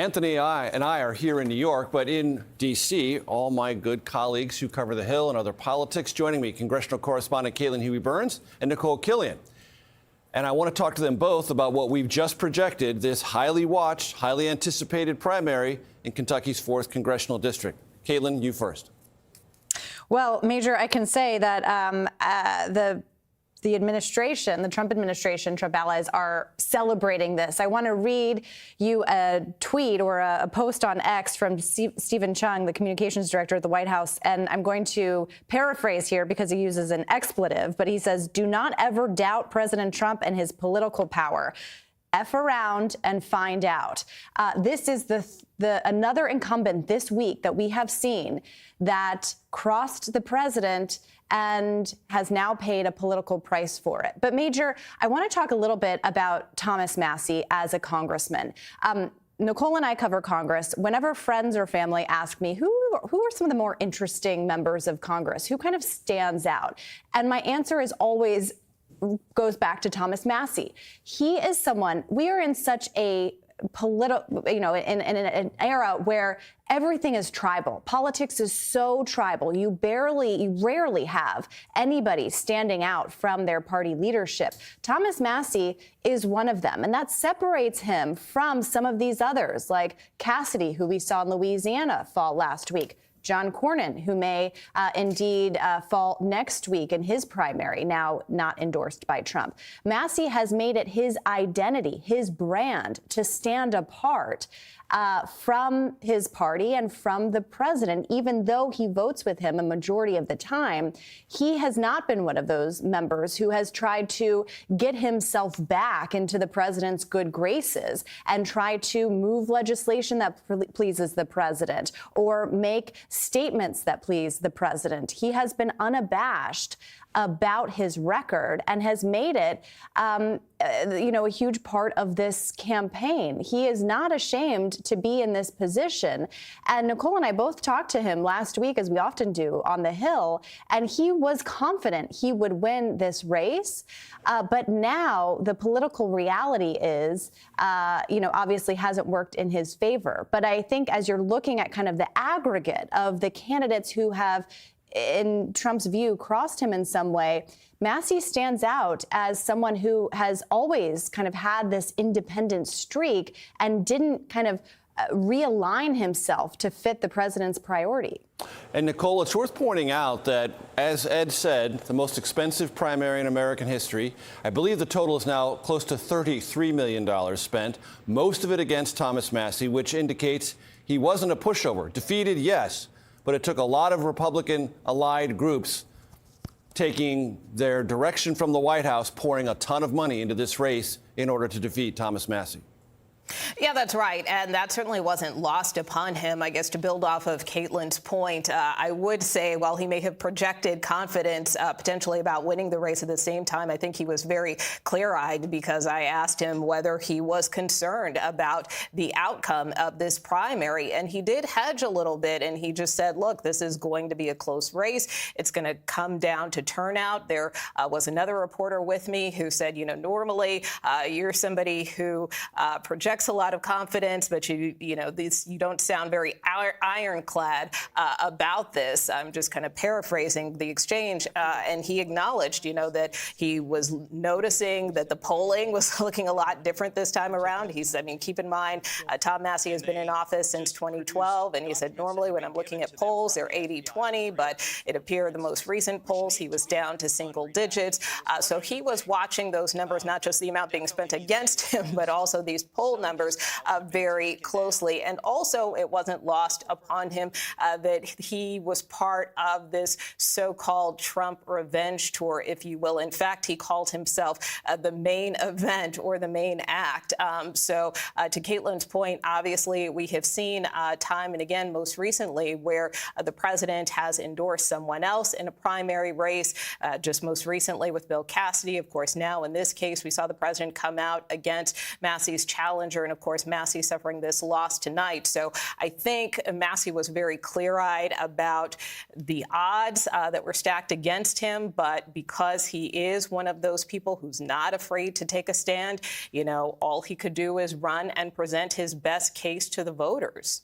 Anthony and I are here in New York, but in D.C., all my good colleagues who cover the Hill and other politics joining me, congressional correspondent Caitlin Huey-Burns and Nicole Killian. And I want to talk to them both about what we've just projected, this highly watched, highly anticipated primary in Kentucky's 4th congressional district. Caitlin, you first. Well, Major, I can say that the administration, the Trump administration, Trump allies are celebrating this. I want to read you a tweet or a post on X from Stephen Chung, the communications director at the White House. And I'm going to paraphrase here because he uses an expletive, but he says, "Do not ever doubt President Trump and his political power. F around and find out." This is another incumbent this week that we have seen that crossed the president and has now paid a political price for it. But Major, I want to talk a little bit about Thomas Massie as a congressman. Nicole and I cover Congress. Whenever friends or family ask me, who are some of the more interesting members of Congress? Who kind of stands out? And my answer is always goes back to Thomas Massie. He is someone, we are in such a political, in an era where everything is tribal. Politics is so tribal. You rarely have anybody standing out from their party leadership. Thomas Massie is one of them, and that separates him from some of these others, like Cassidy, who we saw in Louisiana fall last week. John Cornyn, who may indeed fall next week in his primary, now not endorsed by Trump. Massie has made it his identity, his brand, to stand apart from his party and from the president. Even though he votes with him a majority of the time, he has not been one of those members who has tried to get himself back into the president's good graces and try to move legislation that pleases the president or make statements that please the president. He has been unabashed about his record and has made it, a huge part of this campaign. He is not ashamed to be in this position. And Nicole and I both talked to him last week, as we often do, on the Hill, and he was confident he would win this race. But now the political reality is, obviously hasn't worked in his favor. But I think as you're looking at kind of the aggregate of the candidates who have, in Trump's view, crossed him in some way, Massie stands out as someone who has always kind of had this independent streak and didn't kind of realign himself to fit the president's priority. And Nicole, it's worth pointing out that, as Ed said, the most expensive primary in American history. I believe the total is now close to $33 million spent, most of it against Thomas Massie, which indicates he wasn't a pushover. Defeated, yes, but it took a lot of Republican allied groups taking their direction from the White House, pouring a ton of money into this race in order to defeat Thomas Massie. Yeah, that's right. And that certainly wasn't lost upon him. I guess to build off of Caitlin's point, I would say while he may have projected confidence potentially about winning the race, at the same time, I think he was very clear-eyed, because I asked him whether he was concerned about the outcome of this primary. And he did hedge a little bit, and he just said, look, this is going to be a close race. It's going to come down to turnout. There was another reporter with me who said, normally you're somebody who projects a lot of confidence, but you don't sound very ironclad about this. I'm just kind of paraphrasing the exchange, and he acknowledged, that he was noticing that the polling was looking a lot different this time around. He said, keep in mind, Tom Massie has been in office since 2012, and he said, normally when I'm looking at polls, they're 80-20, but it appeared the most recent polls, he was down to single digits. So he was watching those numbers, not just the amount being spent against him, but also these poll numbers very closely. And also, it wasn't lost upon him that he was part of this so-called Trump revenge tour, if you will. In fact, he called himself the main event or the main act. So to Caitlin's point, obviously, we have seen time and again, most recently, where the president has endorsed someone else in a primary race, just most recently with Bill Cassidy. Of course, now in this case, we saw the president come out against Massie's challenger. And of course, Massie suffering this loss tonight. So I think Massie was very clear-eyed about the odds that were stacked against him. But because he is one of those people who's not afraid to take a stand, all he could do is run and present his best case to the voters.